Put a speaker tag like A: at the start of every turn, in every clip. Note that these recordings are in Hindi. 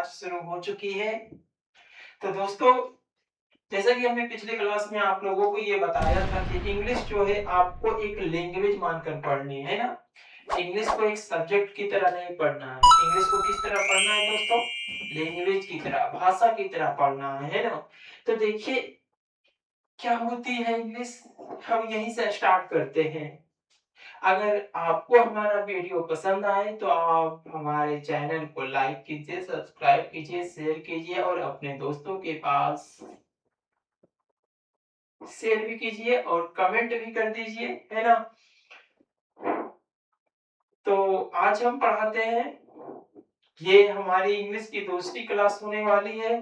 A: आज शुरू हो चुकी है। तो दोस्तों, जैसा कि हमने पिछले क्लास में आप लोगों को ये बताया था कि इंग्लिश जो है आपको एक लैंग्वेज मानकर पढ़नी है ना। इंग्लिश को एक सब्जेक्ट की तरह नहीं पढ़ना है। इंग्लिश को किस तरह पढ़ना है दोस्तों? लैंग्वेज की तरह, भाषा की तरह पढ़ना है ना। तो देखिए क्या होती है इंग्लिश, हम यहीं से स्टार्ट करते हैं। अगर आपको हमारा वीडियो पसंद आए तो आप हमारे चैनल को लाइक कीजिए, सब्सक्राइब कीजिए, शेयर कीजिए और अपने दोस्तों के पास शेयर भी कीजिए और कमेंट भी कर दीजिए, है ना। तो आज हम पढ़ाते हैं, ये हमारी इंग्लिश की दूसरी क्लास होने वाली है।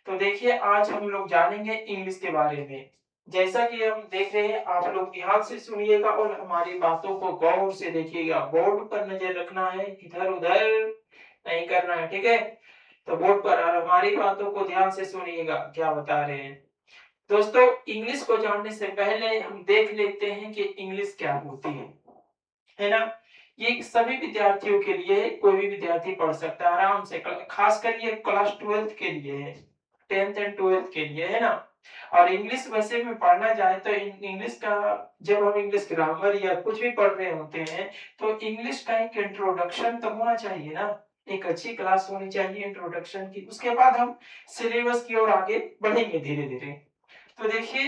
A: तो देखिए आज हम लोग जानेंगे इंग्लिश के बारे में। जैसा कि हम देख रहे हैं, आप लोग ध्यान से सुनिएगा और हमारी बातों को गौर से देखिएगा। बोर्ड पर नजर रखना है, इधर उधर नहीं करना है, ठीक है। तो बोर्ड पर और हमारी बातों को ध्यान से सुनिएगा क्या बता रहे हैं। दोस्तों, इंग्लिश को जानने से पहले हम देख लेते हैं कि इंग्लिश क्या होती है ना। ये सभी विद्यार्थियों के लिए है, कोई भी विद्यार्थी पढ़ सकता है आराम से, खासकर ये क्लास 12th के लिए है, 10th एंड 12th के लिए, है ना। और इंग्लिश वैसे में पढ़ना चाहे तो इंग्लिश का, जब हम इंग्लिश ग्रामर या कुछ भी पढ़ रहे होते हैं तो इंग्लिश का एक इंट्रोडक्शन तो होना चाहिए ना। एक अच्छी क्लास होनी चाहिए इंट्रोडक्शन की, उसके बाद हम सिलेबस की ओर आगे बढ़ेंगे धीरे धीरे। तो देखिए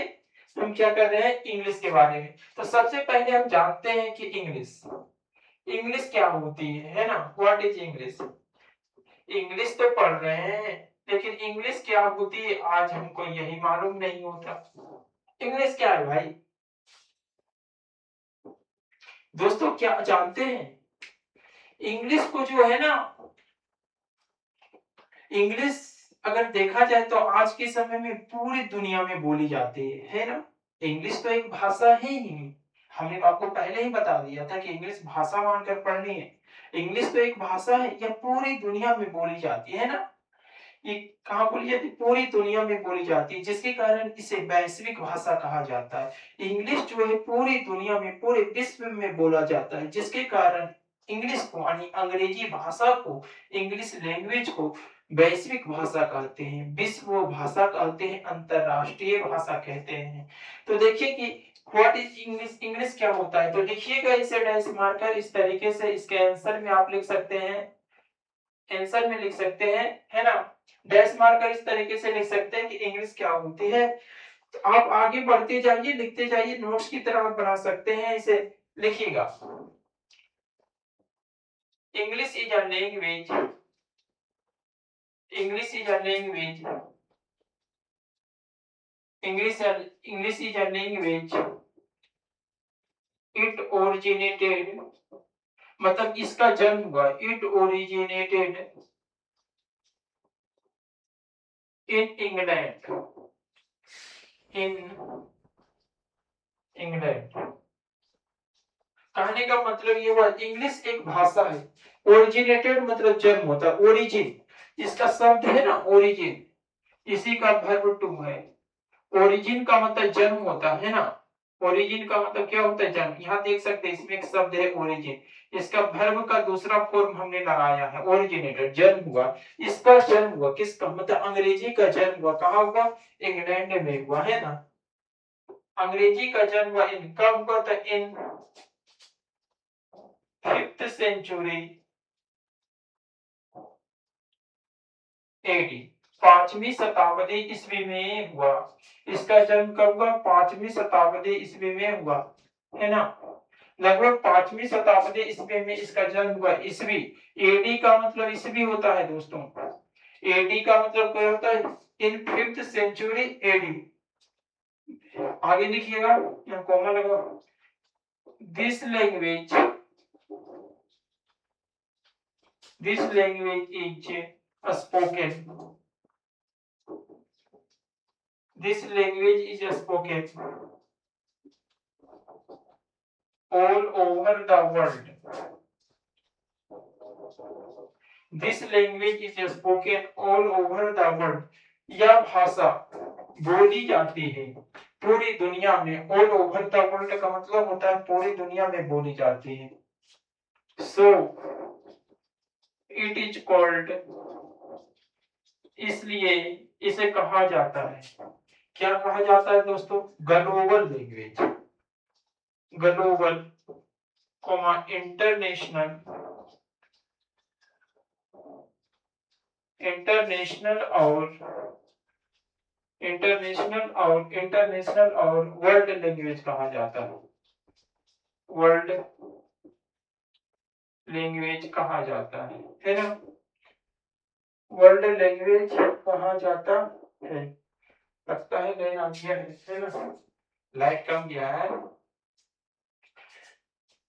A: हम क्या कर रहे हैं इंग्लिश के बारे में। तो सबसे पहले हम जानते हैं कि इंग्लिश इंग्लिश क्या होती है ना। What is English? इंग्लिश तो पढ़ रहे हैं, लेकिन इंग्लिश क्या होती है आज हमको यही मालूम नहीं होता। इंग्लिश क्या है भाई? दोस्तों क्या जानते हैं इंग्लिश को जो है ना, इंग्लिश अगर देखा जाए तो आज के समय में पूरी दुनिया में बोली जाती है ना। इंग्लिश तो एक भाषा है ही, हमने आपको पहले ही बता दिया था कि इंग्लिश भाषा मानकर पढ़नी है। इंग्लिश तो एक भाषा है, यह पूरी दुनिया में बोली जाती है ना। ये कहाँ बोली जाती है? पूरी दुनिया में बोली जाती है, जिसके कारण इसे वैश्विक भाषा कहा जाता है। इंग्लिश जो है पूरी दुनिया में, पूरे विश्व में बोला जाता है, जिसके कारण इंग्लिश को यानी अंग्रेजी भाषा को, इंग्लिश लैंग्वेज को वैश्विक भाषा कहते हैं, विश्व भाषा कहते हैं, अंतरराष्ट्रीय भाषा कहते हैं। तो देखिए कि व्हाट इज इंग्लिश, इंग्लिश क्या होता है। तो लिखिएगा इसे डैश मारकर इस तरीके से, इसके आंसर में आप लिख सकते हैं, आंसर में लिख सकते हैं, है ना। डैश मारकर इस तरीके से लिख सकते हैं कि इंग्लिश क्या होती है। तो आप आगे बढ़ते जाइए, लिखते जाइए, नोट्स की तरह आप बना सकते हैं इसे। लिखिएगा, English is a language, English is a language, English is a language, it originated, मतलब इसका जन्म हुआ, it originated in England, in England. कहने का मतलब ये हुआ इंग्लिश एक भाषा है। ओरिजिनेटेड मतलब जन्म होता है, ओरिजिन, इसका शब्द है ना ओरिजिन, इसी का वर्ब टू है। ओरिजिन का मतलब जन्म होता है ना। ओरिजिन का मतलब क्या होता है? जन्म। यहाँ देख सकते हैं इसमें एक शब्द है ओरिजिन, इसका वर्ब का दूसरा फॉर्म हमने लगाया है ओरिजिनेटेड, जन्म हुआ। इसका जन्म हुआ, किसका मतलब अंग्रेजी का जन्म हुआ, कहाँ हुआ? इंग्लैंड में हुआ, है ना। अंग्रेजी का जन्म हुआ इन, कब हुआ था? इन 5th सेंचुरी एडी, 5वीं शताब्दी ईस्वी में हुआ। इसका जन्म कब हुआ? 5वीं शताब्दी ईस्वी में हुआ, है ना। लगभग 5वीं शताब्दी ईस्वी में इसका जन्म हुआ। ईस्वी, एडी का मतलब ईस्वी होता है दोस्तों। एडी का मतलब क्या होता है? इन 5th सेंचुरी एडी। आगे लिखिएगा, यहाँ कॉमा लगा। This language, this language is spoken, this language is spoken all over the world, this language is spoken all over the world, यह भाषा बोली जाती है पूरी दुनिया में। all over the world का मतलब होता है पूरी दुनिया में बोली जाती है। so it is called इसलिए इसे कहा जाता है, क्या कहा जाता है दोस्तों? Global language. Global comma international, international और वर्ल्ड लैंग्वेज कहा जाता है, वर्ल्ड लैंग्वेज कहा जाता है ना? वर्ल्ड लैंग्वेज कहा जाता है। लगता है लाइन आ गया है ना? लाइट कम गया है।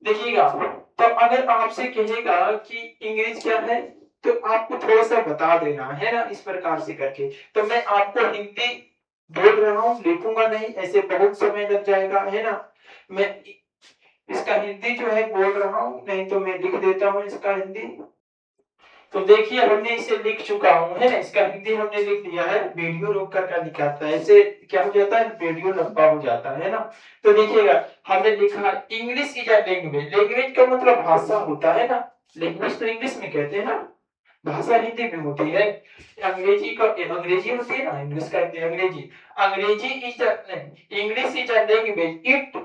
A: देखिएगा, तो अगर आपसे कहेगा कि इंग्लिश क्या है, तो आपको थोड़ा सा बता देना है ना, इस प्रकार से करके। तो मैं आपको हिंदी बोल रहा हूँ, लिखूंगा नहीं, ऐसे बहुत समय लग जाएगा, है ना? मैं इसका हिंदी जो है बोल रहा हूँ, नहीं तो मैं लिख देता हूँ इसका हिंदी। तो देखिए हमने इसे लिख चुका हूँ, है ना? इसका हिंदी हमने लिख दिया है, वीडियो रोक कर लिखा था, ऐसे क्या हो जाता है, वीडियो लंबा हो जाता है ना? तो देखिएगा हमने लिखा English is a language. Language का मतलब भाषा होता है ना, लैंग्वेज तो इंग्लिश में कहते हैं ना, भाषा हिंदी में होती है। अंग्रेजी का अंग्रेजी होती है ना, इंग्लिश का अंग्रेजी। अंग्रेजी is English is a language, it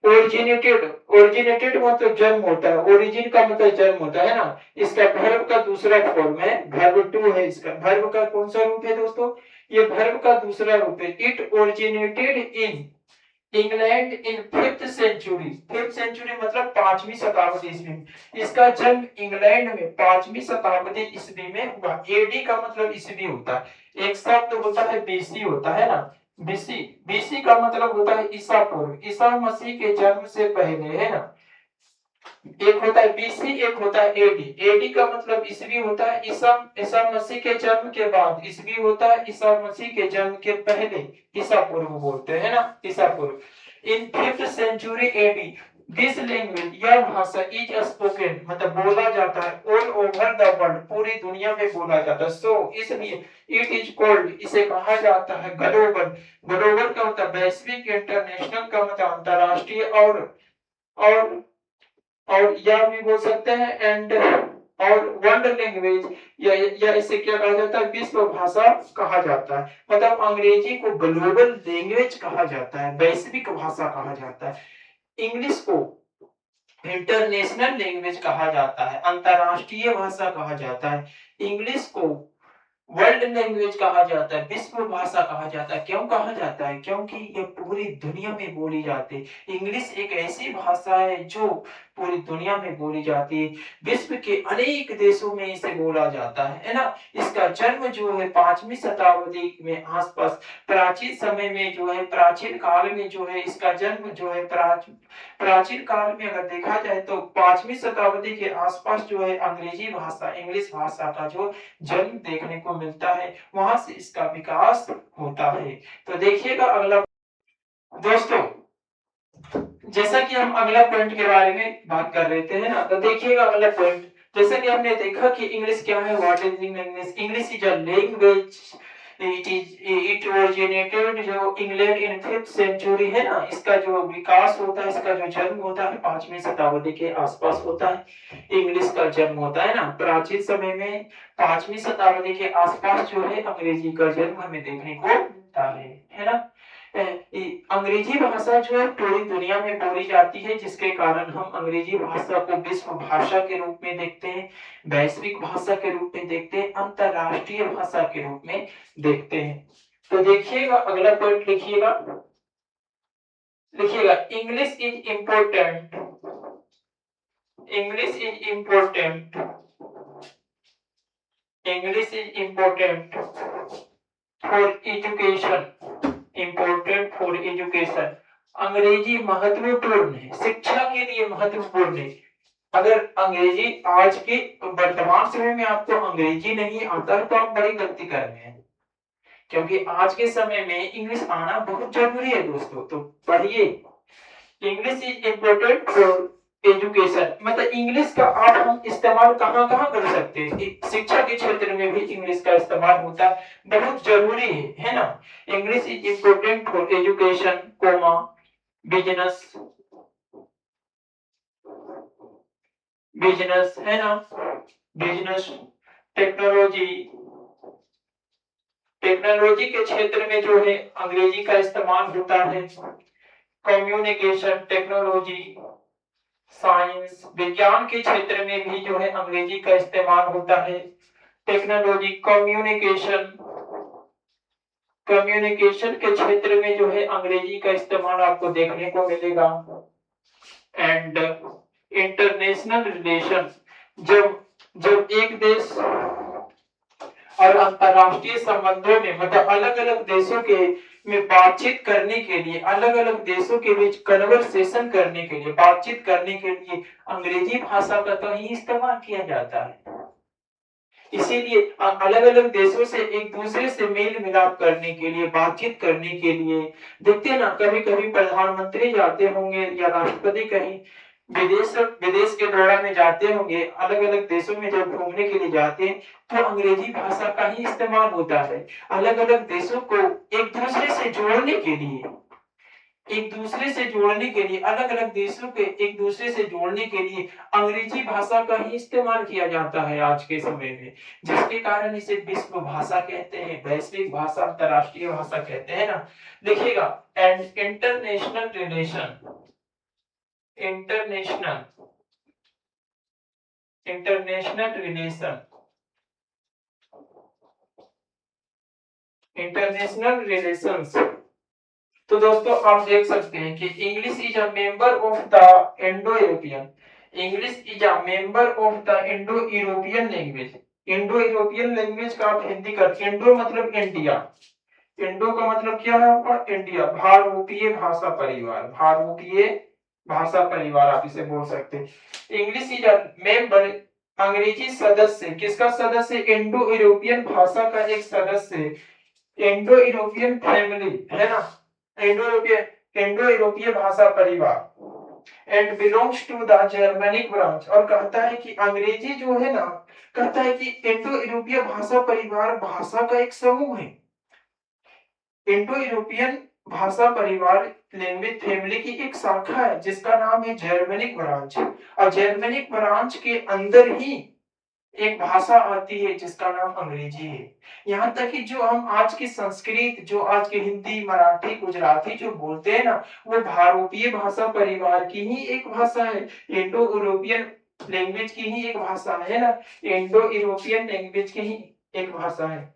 A: originated मतलब जन्म होता है, ओरिजिन का मतलब जन्म होता है ना। इसका वर्ब का दूसरा फॉर्म है, वर्ब टू है इसका। वर्ब का कौन सा रूप है दोस्तों? ये वर्ब का दूसरा रूप है। It originated in England in 5th century. 5th century मतलब 5वीं शताब्दी ईस्वी में। इसका जन्म इंग्लैंड में 5वीं शताब्दी ईस्वी में हुआ। एडी का मतलब ईस्वी होता है, एक शब्द होता है बीसी होता है ना, बीसी। बीसी का मतलब होता है ईसा पूर्व, ईसा मसीह के जन्म से पहले, है ना? एक होता है बीसी, एक होता है एडी। एडी का मतलब ईस्वी होता है, ईसा ईसा मसीह के जन्म के बाद। ईस्वी होता है ईसा मसीह के जन्म के पहले, ईसा पूर्व बोलते हैं ना, ईसा पूर्व। In 5th century AD this language, यह भाषा इज स्पोकन मतलब बोला जाता है ऑल ओवर द वर्ल्ड, पूरी दुनिया में बोला जाता है। सो इसलिए इट इज कॉल्ड, इसे कहा जाता है ग्लोबल। ग्लोबल का मतलब वैश्विक, इंटरनेशनल का मतलब अंतरराष्ट्रीय, और और या भी बोल सकते हैं एंड और वर्ल्ड लैंग्वेज, या इसे क्या कहा जाता है, विश्व भाषा कहा जाता है। मतलब अंग्रेजी को ग्लोबल लैंग्वेज कहा जाता है, वैश्विक भाषा कहा जाता है। इंग्लिश को इंटरनेशनल लैंग्वेज कहा जाता है, अंतरराष्ट्रीय भाषा कहा जाता है। इंग्लिश को वर्ल्ड लैंग्वेज कहा जाता है, विश्व भाषा कहा जाता है। क्यों कहा जाता है? क्योंकि ये पूरी दुनिया में बोली जाती है। इंग्लिश एक ऐसी भाषा है जो पूरी दुनिया में बोली जाती है, विश्व के अनेक देशों में इसे बोला जाता है ना? इसका जन्म जो है 5वीं शताब्दी में आसपास, प्राचीन समय में जो है, प्राचीन काल में जो है, इसका जन्म जो है प्राचीन काल में अगर देखा जाए तो 5वीं शताब्दी के आसपास जो है अंग्रेजी भाषा, इंग्लिश भाषा का जो जन्म देखने को मिलता है, वहां से इसका विकास होता है। तो देखिएगा अगला दोस्तों, जैसा कि हम अगला पॉइंट के बारे में बात कर रहे थे, है ना? तो देखिएगा अगला पॉइंट, जैसा कि हमने देखा कि इंग्लिश क्या है, what is English? English is a language, it originated जो इंग्लैंड इन 5th सेंचुरी, है ना? इसका जो विकास होता है, इसका जो जन्म होता है 5वीं शताब्दी के आसपास होता है। इंग्लिश का जन्म होता है ना, प्राचीन समय में 5वीं शताब्दी के आसपास जो है अंग्रेजी का जन्म हमें देखने को मिलता है ना? अंग्रेजी भाषा जो है पूरी दुनिया में बोली जाती है, जिसके कारण हम अंग्रेजी भाषा को विश्व भाषा के रूप में देखते हैं, वैश्विक भाषा के रूप में देखते हैं, अंतरराष्ट्रीय भाषा के रूप में देखते हैं। तो देखिएगा अगला पॉइंट लिखिएगा, लिखिएगा English is important, English is important, English is important for education, important for education. अंग्रेजी महत्वपूर्ण है, शिक्षा के लिए महत्वपूर्ण है। अगर अंग्रेजी आज के वर्तमान समय में आपको अंग्रेजी नहीं आता है तो आप बड़ी गलती कर रहे हैं, क्योंकि आज के समय में इंग्लिश आना बहुत जरूरी है दोस्तों। तो पढ़िए, English is important for education, मतलब इंग्लिश का आप हम इस्तेमाल कहाँ कहाँ कर सकते हैं? शिक्षा के क्षेत्र में भी इंग्लिश का इस्तेमाल होता है, बहुत जरूरी है ना? English is important for education, comma business, business है ना, बिजनेस, टेक्नोलॉजी, टेक्नोलॉजी के क्षेत्र में जो है अंग्रेजी का इस्तेमाल होता है। कम्युनिकेशन, टेक्नोलॉजी, साइंस, विज्ञान के क्षेत्र में भी जो है अंग्रेजी का इस्तेमाल होता है। टेक्नोलॉजी, कम्युनिकेशन, कम्युनिकेशन के क्षेत्र में जो है अंग्रेजी का इस्तेमाल आपको देखने को मिलेगा। एंड इंटरनेशनल रिलेशन, जब जब एक देश और अंतरराष्ट्रीय संबंधों में मतलब अलग अलग देशों के में बातचीत करने के लिए, अलग अलग देशों के बीच कन्वर्सेशन करने के लिए, बातचीत करने के लिए अंग्रेजी भाषा का तो ही इस्तेमाल किया जाता है। इसीलिए अलग अलग देशों से एक दूसरे से मेल मिलाप करने के लिए, बातचीत करने के लिए, देखते हैं ना कभी कभी प्रधानमंत्री जाते होंगे या राष्ट्रपति कहीं विदेश विदेश के दौरा में जाते होंगे, अलग अलग देशों में जब घूमने के लिए जाते हैं तो अंग्रेजी भाषा का ही इस्तेमाल होता है। अलग अलग देशों को एक दूसरे से जोड़ने के लिए, एक दूसरे से जोड़ने के लिए, अलग अलग देशों के एक दूसरे से जोड़ने के लिए अंग्रेजी भाषा का ही इस्तेमाल किया जाता है आज के समय में, जिसके कारण इसे विश्व भाषा कहते हैं, वैश्विक भाषा, अंतरराष्ट्रीय भाषा कहते हैं ना। देखिएगा, and international relation, international international relation, international relations. तो दोस्तों आप देख सकते हैं कि English is a member of the Indo European, English is a member of the Indo European language. Indo European language का आप हिंदी कर, इंडो मतलब इंडिया, इंडो का मतलब क्या है आपका, इंडिया, भारतीय भाषा परिवार, भारतीय भाषा परिवार आप इसे बोल सकते हैं। इंग्लिश इज अ मेंबर, अंग्रेजी सदस्य, किसका सदस्य, इंडो यूरोपियन भाषा का एक सदस्य, इंडो यूरोपियन फैमिली है ना, इंडो यूरोपीय भाषा परिवार। And belongs to the Germanic branch, और कहता है कि अंग्रेजी जो है ना, कहता है कि इंडो यूरोपीय भाषा परिवार भाषा का एक समूह है। इंडो यूरोपियन भाषा परिवार लैंग्वेज फैमिली की एक शाखा है जिसका नाम है जर्मनिक ब्रांच, और जर्मनिक ब्रांच के अंदर ही एक भाषा आती है जिसका नाम अंग्रेजी है। यहाँ तक कि जो हम आज की संस्कृत, जो आज की हिंदी, मराठी, गुजराती जो बोलते हैं ना, वो भारतीय भाषा परिवार की ही एक भाषा है, इंडो यूरोपियन लैंग्वेज की ही एक भाषा है ना, इंडो यूरोपियन लैंग्वेज की ही एक भाषा है।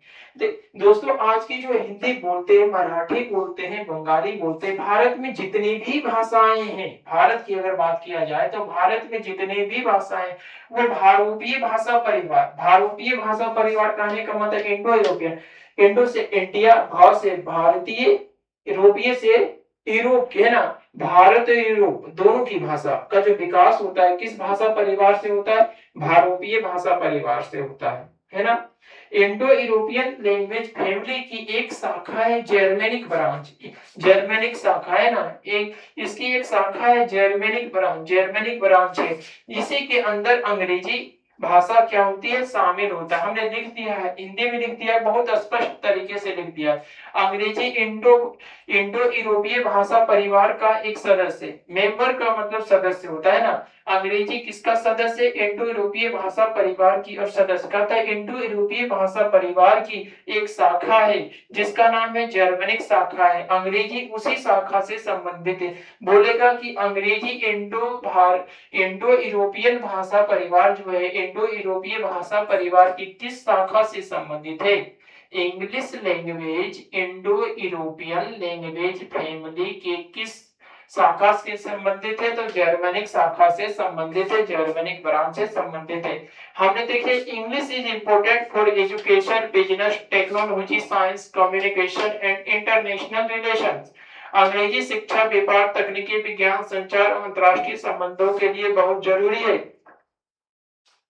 A: दोस्तों आज की जो हिंदी बोलते हैं, मराठी बोलते हैं, बंगाली बोलते हैं, भारत में जितनी भी भाषाएं हैं, भारत की अगर बात किया जाए तो भारत में जितने भी भाषाएं, वो भारतीय भाषा परिवार, भारतीय भाषा परिवार कहने का मतलब इंडो यूरोपियन, इंडो से इंडिया, भाव से भारतीय, यूरोपीय से यूरोप के, है ना, भारत यूरोप दोनों की भाषा का जो विकास होता है किस भाषा परिवार से होता है, भारतीय भाषा परिवार से होता है ना। इंडो यूरोपियन लैंग्वेज फैमिली की एक शाखा है जर्मनिक ब्रांच, जर्मनिक शाखा है ना, एक इसकी एक शाखा है जर्मनिक ब्रांच, जर्मनिक ब्रांच है, इसी के अंदर अंग्रेजी भाषा क्या होती है, शामिल होता है। हमने लिख दिया है, हिंदी में लिख दिया है, बहुत स्पष्ट तरीके से लिख दिया है। अंग्रेजी इंडो इंडो यूरोपीय भाषा परिवार का एक सदस्य, मेंबर का मतलब सदस्य होता है ना, अंग्रेजी किसका सदस्य, इंडो यूरोपीय भाषा परिवार की, और सदस्य कहता है इंडो यूरोपीय भाषा परिवार की एक शाखा है जिसका नाम है जर्मनिक शाखा है, अंग्रेजी उसी शाखा से संबंधित है। बोलेगा कि अंग्रेजी इंडो यूरोपियन भाषा परिवार जो है, इंडो यूरोपीय भाषा परिवार की किस शाखा से संबंधित है, English language Indo European language family के किस शाखा से संबंधित है, तो जर्मनिक शाखा से संबंधित है, जर्मनिक ब्रांच से संबंधित है। हमने देखे English is important for education, business, technology, science, communication and international relations. अंग्रेजी शिक्षा, व्यापार, तकनीकी विज्ञान, संचार और अंतरराष्ट्रीय संबंधों के लिए बहुत जरूरी है।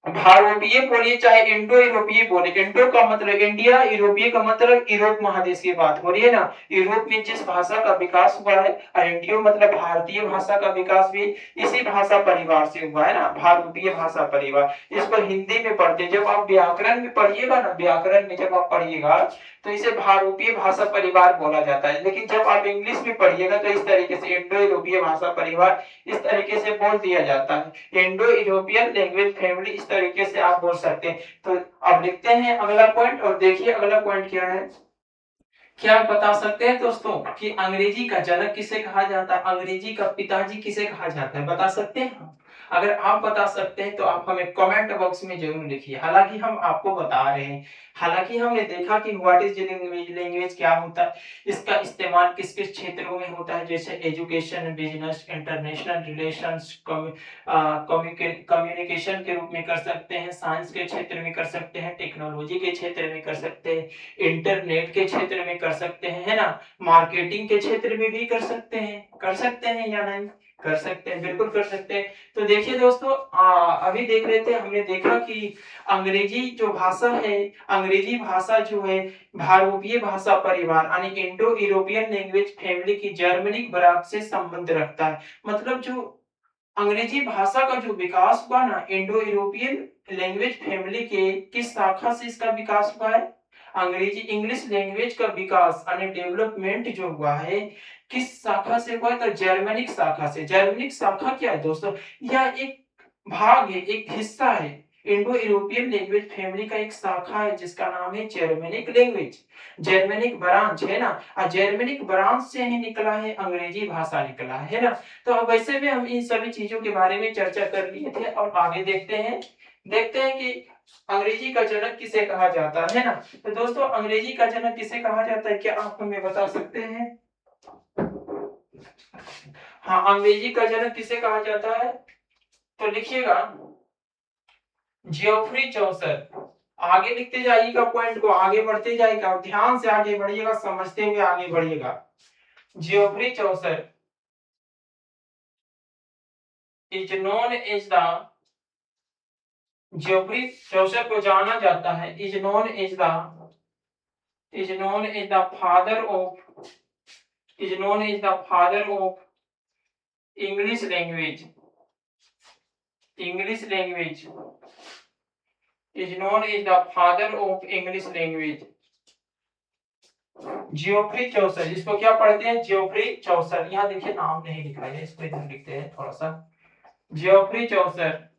A: भारतीय बोलिए चाहे इंडो यूरोपीय बोले, इंडो का मतलब इंडिया, यूरोपीय का मतलब यूरोप महादेश की बात हो रही है ना, यूरोप में जिस भाषा का विकास हुआ है, और इंडियो मतलब भारतीय भाषा का विकास भी इसी भाषा परिवार से हुआ है ना, भारतीय भाषा परिवार। इसको हिंदी में पढ़ते, जब आप व्याकरण में पढ़िएगा ना, व्याकरण में जब आप पढ़िएगा तो इसे भारतीय भाषा परिवार बोला जाता है, लेकिन जब आप इंग्लिश में पढ़िएगा तो इस तरीके से इंडो यूरोपीय भाषा परिवार इस तरीके से बोल दिया जाता है, इंडो यूरोपियन लैंग्वेज फैमिली इस तरीके से आप बोल सकते हैं। तो अब लिखते हैं अगला पॉइंट, और देखिए अगला पॉइंट क्या है। क्या आप बता सकते हैं दोस्तों कि अंग्रेजी का जनक किसे कहा जाता है, अंग्रेजी का पिताजी किसे कहा जाता है, बता सकते हैं? अगर आप बता सकते हैं तो आप हमें कमेंट बॉक्स में जरूर लिखिए। हालांकि हम आपको बता रहे हैं, हालांकि हमने देखा कि व्हाट इज लैंग्वेज, लैंग्वेज क्या होता है, इसका इस्तेमाल किस किस क्षेत्रों में होता है, जैसे education, business, international relations, communication के रूप में कर सकते हैं, साइंस के क्षेत्र में कर सकते हैं, टेक्नोलॉजी के क्षेत्र में कर सकते हैं, इंटरनेट के क्षेत्र में कर सकते हैं, है ना, मार्केटिंग के क्षेत्र में भी कर सकते हैं, कर सकते हैं या नहीं, कर सकते हैं, बिल्कुल कर सकते हैं। तो देखिए दोस्तों, अभी देख रहे थे, हमने देखा कि अंग्रेजी जो भाषा है, अंग्रेजी भाषा जो है भारतीय भाषा परिवार यानी इंडो यूरोपियन लैंग्वेज फैमिली की जर्मनिक ब्रांच से संबंध रखता है। मतलब जो अंग्रेजी भाषा का जो विकास हुआ ना, इंडो यूरोपियन लैंग्वेज फैमिली के किस शाखा से इसका विकास हुआ है, अंग्रेजी इंग्लिश लैंग्वेज का विकास यानी डेवलपमेंट जो हुआ है किस शाखा से हुआ है, तो जर्मनिक शाखा से। जर्मनिक शाखा क्या है दोस्तों, यह एक भाग है, एक हिस्सा है इंडो यूरोपियन लैंग्वेज फैमिली का, एक शाखा है जिसका नाम है जर्मनिक लैंग्वेज, जर्मनिक ब्रांच है ना। जर्मनिक ब्रांच से ही निकला है अंग्रेजी भाषा, निकला है ना। तो अब वैसे में हम इन सभी चीजों के बारे में चर्चा कर लिए थे और आगे देखते हैं, देखते हैं कि अंग्रेजी का जनक किसे कहा जाता है ना। तो दोस्तों अंग्रेजी का जनक किसे कहा जाता है, क्या आप हमें बता सकते हैं? हाँ, अंग्रेजी का जनक किसे कहा जाता है, तो लिखिएगा जियोफ्री चौसर। आगे लिखते जाइएगा, पॉइंट को आगे बढ़ते जाइएगा, ध्यान से आगे बढ़िएगा, समझते हुए आगे बढ़िएगा। Geoffrey Chaucer is known as the, Geoffrey Chaucer को जाना जाता है, is known as the, is known as the father of, is known as the father of English language, English language is known as the father of English language। Geoffrey Chaucer, इसको क्या पढ़ते हैं, जियोफ्री चौसर। यहाँ देखिए नाम नहीं लिखा है, इसको इधर लिखते हैं थोड़ा सा, जियोफ्री चौसर,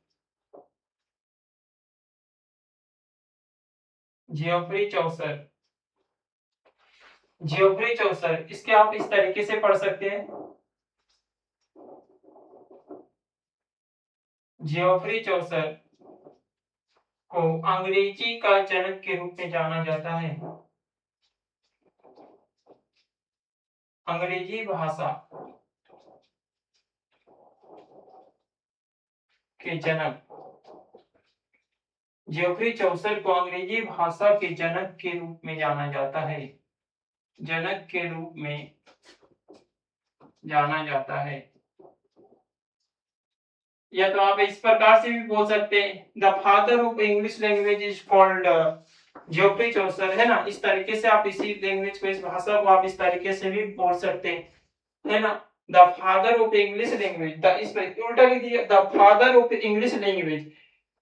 A: जियोफ्री चौसर, जियोफ्री चौसर। इसके आप इस तरीके से पढ़ सकते हैं, जियोफ्री चौसर को अंग्रेजी का जनक के रूप में जाना जाता है, अंग्रेजी भाषा के जनक, जियोफ्री चौसर को अंग्रेजी भाषा के जनक के रूप में जाना जाता है, जनक के रूप में जाना जाता है। या तो आप इस प्रकार से भी बोल सकते हैं, the father of English language is called Geoffrey Chaucer, है ना। इस तरीके से आप इसी लैंग्वेज को, इस भाषा को आप इस तरीके से भी बोल सकते हैं, है ना। The father of English language, the इस पर उल्टा लिख दिया, the father of English language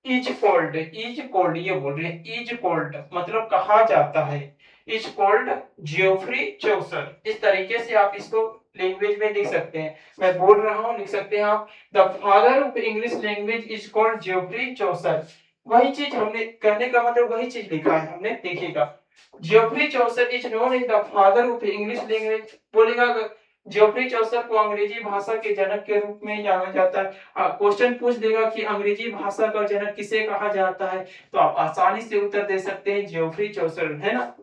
A: is called, is called ये बोल रहे हैं, इज कॉल्ड मतलब कहा जाता है, इज कॉल्ड जियोफ्री चौसर। इस तरीके से आप इसको लैंग्वेज में लिख सकते हैं, मैं बोल रहा हूं, लिख सकते हैं आप, the father of English language is called Geoffrey Chaucer. वही चीज हमने, कहने का मतलब वही चीज लिखा है हमने, देखिएगा Geoffrey Chaucer is known as the father of English language, बोलेगा जियोफ्री चौसर को अंग्रेजी भाषा के जनक के रूप में जाना जाता है। क्वेश्चन पूछ देगा कि अंग्रेजी भाषा का जनक किसे कहा जाता है, तो आप आसानी से उत्तर दे सकते हैं जियोफ्री चौसर, है ना।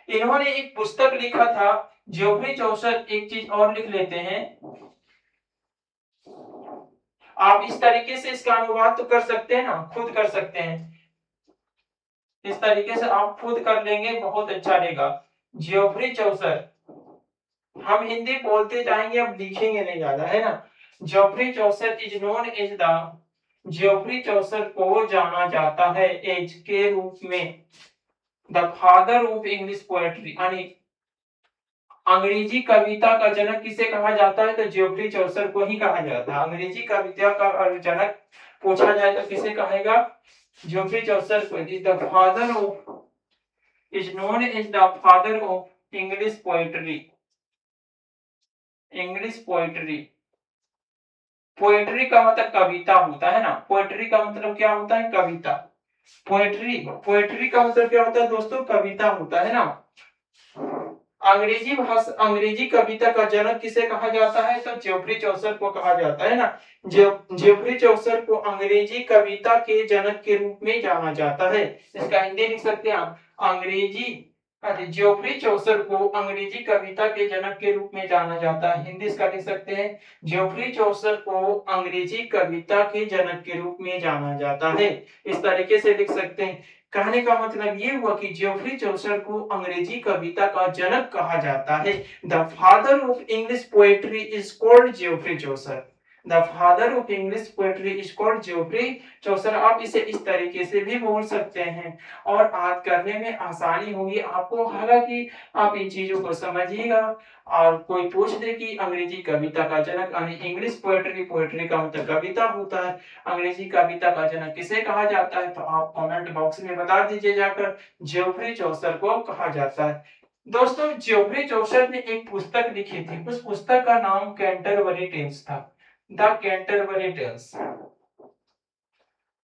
A: इन्होंने एक पुस्तक लिखा था जियोफ्री चौसर। एक चीज और लिख लेते हैं, आप इस तरीके से इसका अनुवाद तो कर सकते हैं ना, खुद कर सकते हैं, इस तरीके से आप खुद कर लेंगे, बहुत अच्छा रहेगा। जियोफ्री चौसर, हम हिंदी बोलते जाएंगे, अब लिखेंगे नहीं ज्यादा, है ना। जियोफ्री Chaucer is known as the, Geoffrey Chaucer को जाना जाता है एज के रूप में, the father of English poetry, यानी अंग्रेजी कविता का जनक किसे कहा जाता है, तो जियोफ्री चौसर को ही कहा जाता है। अंग्रेजी कविता का जनक पूछा जाए तो किसे कहेगा, जियोफ्री चौसर को। Is the father of, is known as the father of English poetry, English poetry. Poetry का मतलब कविता होता है ना, पोएट्री का मतलब क्या होता है, कविता। पोएट्री, पोएट्री का मतलब क्या होता है दोस्तों, कविता होता है ना। अंग्रेजी कविता का जनक किसे कहा जाता है? तो जेफरी चौसर को कहा जाता है ना। जेफरी चौसर को अंग्रेजी कविता के जनक के रूप में जाना जाता है। इसका हिंदी लिख सकते हैं आप, अंग्रेजी जेफरी चौसर को अंग्रेजी कविता के जनक के रूप में जाना जाता है। हिंदी इसका लिख सकते हैं, जेफरी चौसर को अंग्रेजी कविता के जनक के रूप में जाना जाता है। इस तरीके से लिख सकते हैं। कहने का मतलब ये हुआ कि जेफरी चौसर को अंग्रेजी कविता का जनक कहा जाता है। The father of English poetry is called Geoffrey Chaucer. The father of English poetry is called Geoffrey Chaucer. आप इसे इस तरीके से भी बोल सकते हैं और आज करने में आसानी होगी आपको। हालांकि आप इन चीजों को समझिएगा और कोई पूछ दे कि अंग्रेजी कविता का जनक यानी इंग्लिश पोएट्री, पोएट्री का मतलब कविता होता है, अंग्रेजी कविता का जनक किसे कहा जाता है, तो आप कमेंट बॉक्स में बता दीजिए जाकर। जेफरी चौसर को कहा जाता है। दोस्तों जेफरी चौसर ने एक पुस्तक लिखी थी, उस पुस्तक का नाम कैंटरबरी टेल्स था। The Canterbury Tales,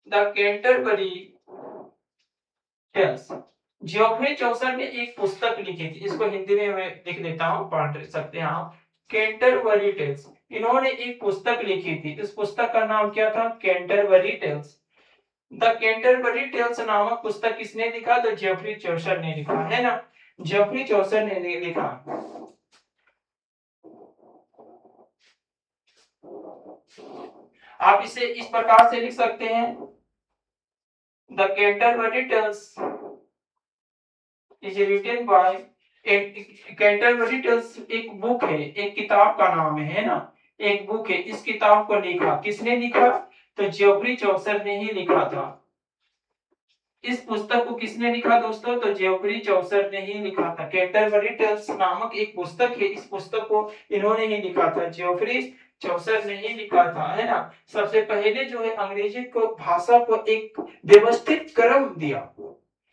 A: the Canterbury Tales. Geoffrey Chaucer ने एक पुस्तक लिखी थी, इसको हिंदी में मैं लिख देता हूं, पढ़ सकते हैं आप। कैंटरबरी टेल्स, इन्होंने एक पुस्तक लिखी थी, इस पुस्तक का नाम क्या था? Canterbury Tales. The Canterbury Tales नामक पुस्तक किसने लिखा? तो जेफरी चौसर ने लिखा, है ना। जेफरी चौसर ने लिखा। आप इसे इस प्रकार से लिख सकते हैं, the Canterbury Tales is written by, Canterbury Tales एक बुक है, एक किताब का नाम है ना, एक बुक है। इस किताब को लिखा किसने लिखा? तो जेफरी चौसर ने ही लिखा था। इस पुस्तक को किसने लिखा दोस्तों? तो जेफरी चौसर ने ही लिखा था। कैंटरबरी टेल्स नामक एक पुस्तक है, इस पुस्तक को इन्होंने ही लिखा था, जेफरी चौसर ने ही लिखा था, है ना। सबसे पहले जो है अंग्रेजी को भाषा को एक व्यवस्थित क्रम दिया,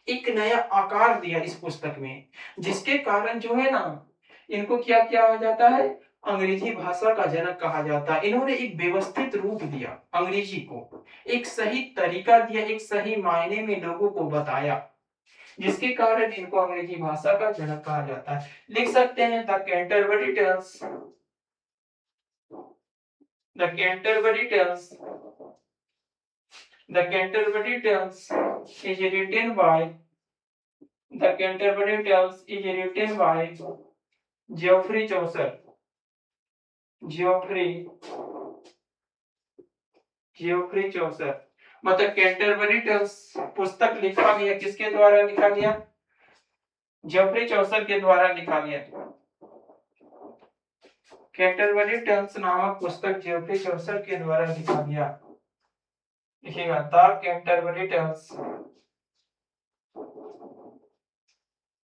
A: एक नया आकार दिया इस पुस्तक में, जिसके कारण जो है ना इनको क्या किया जाता है? अंग्रेजी भाषा का जनक कहा जाता है। इन्होंने एक व्यवस्थित रूप दिया अंग्रेजी को, एक सही तरीका दिया, एक सही मायने में लोगों को बताया, जिसके कारण इनको अंग्रेजी भाषा का जनक कहा जाता है। लिख सकते हैं, the Canterbury Tales, the Canterbury Tales, the Canterbury Tales is written by, the Canterbury Tales is written by Geoffrey Chaucer, Geoffrey Chaucer. मतलब कैंटरबरी टेल्स पुस्तक लिखा गया, किसके द्वारा लिखा गया? जेफरी चौसर के द्वारा लिखा गया। कैंटरबरी टेल्स नामक पुस्तक जेफरी चौसर के द्वारा लिखा गया। लिखिएगा, the Canterbury Tales,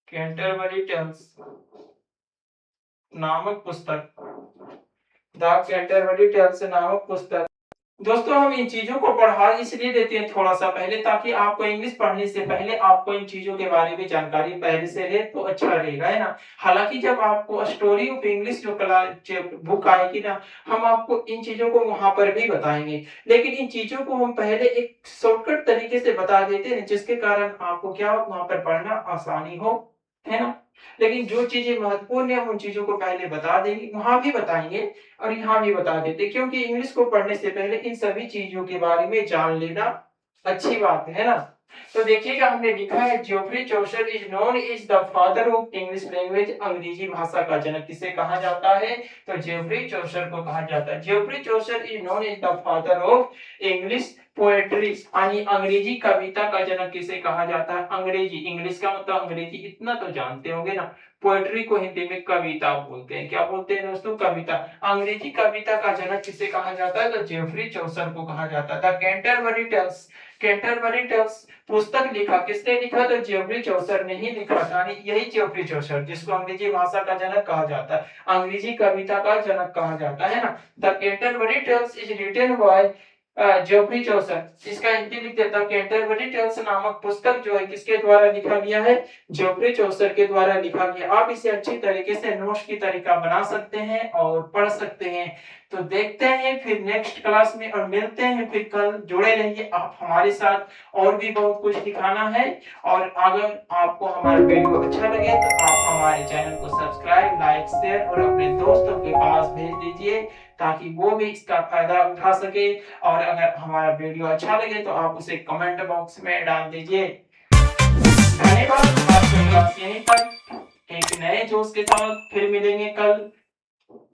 A: Canterbury Tales नामक पुस्तक, द कैंटरबरी टेल्स नामक पुस्तक। दोस्तों हम इन चीजों को पढ़ा इसलिए देते हैं थोड़ा सा पहले, ताकि आपको इंग्लिश पढ़ने से पहले आपको इन चीजों के बारे में जानकारी पहले से है तो अच्छा रहेगा, है ना। हालांकि जब आपको स्टोरी ऑफ इंग्लिश जो क्लास बुक आएगी ना, हम आपको इन चीजों को वहां पर भी बताएंगे, लेकिन इन चीजों को हम पहले एक शॉर्टकट तरीके से बता देते हैं, जिसके कारण आपको क्या वहां पर पढ़ना आसानी हो, है ना। लेकिन जो चीजें महत्वपूर्ण है उन चीजों को पहले बता देंगे, वहां भी बताएंगे और यहाँ भी बता देते, क्योंकि इंग्लिश को पढ़ने से पहले इन सभी चीजों के बारे में जान लेना अच्छी बात है ना। तो देखिएगा हमने लिखा है, Geoffrey Chaucer is known is the father of English language, अंग्रेजी भाषा का जनक किसे कहा जाता है? तो जेफरी चौसर को कहा जाता है। Geoffrey Chaucer is known is the father of English poetry, यानी अंग्रेजी कविता का जनक किसे कहा जाता है? अंग्रेजी, इंग्लिश का मतलब अंग्रेजी, इतना तो जानते होंगे ना। पोएट्री को हिंदी में कविता बोलते हैं, क्या बोलते हैं दोस्तों? कविता। अंग्रेजी कविता का जनक किसे कहा जाता है? तो जेफरी चौसर को कहा जाता है। The Canterbury Tales, Canterbury Tales पुस्तक लिखा किसने लिखा? तो जेफरी चौसर ने ही लिखा, यानी यही जेफरी चौसर जिसको अंग्रेजी भाषा का जनक कहा जाता है, अंग्रेजी कविता का जनक कहा जाता है ना। The Canterbury Tales is written by Geoffrey Chaucer. इसका हिंदी लिख देता हूं, कैंटरबरी टेल्स नामक पुस्तक जो है किसके द्वारा लिखा गया है? जेफरी चौसर के द्वारा लिखा गया। आप इसे अच्छी तरीके से नोट्स की तरीका बना सकते हैं और पढ़ सकते हैं। तो देखते हैं फिर नेक्स्ट क्लास में और मिलते हैं फिर कल। जुड़े रहिए आप हमारे साथ, और भी बहुत कुछ दिखाना है। और अगर आपको हमारा वीडियो अच्छा लगे तो आप हमारे चैनल को सब्सक्राइब, लाइक, शेयर और अपने दोस्तों के पास भेज दीजिए, ताकि वो भी इसका फायदा उठा सके। और अगर हमारा वीडियो अच्छा लगे तो आप उसे कमेंट बॉक्स में डाल दीजिए। धन्यवाद। आपसे क्लास यहीं पर एक नए जोश के साथ फिर मिलेंगे कल।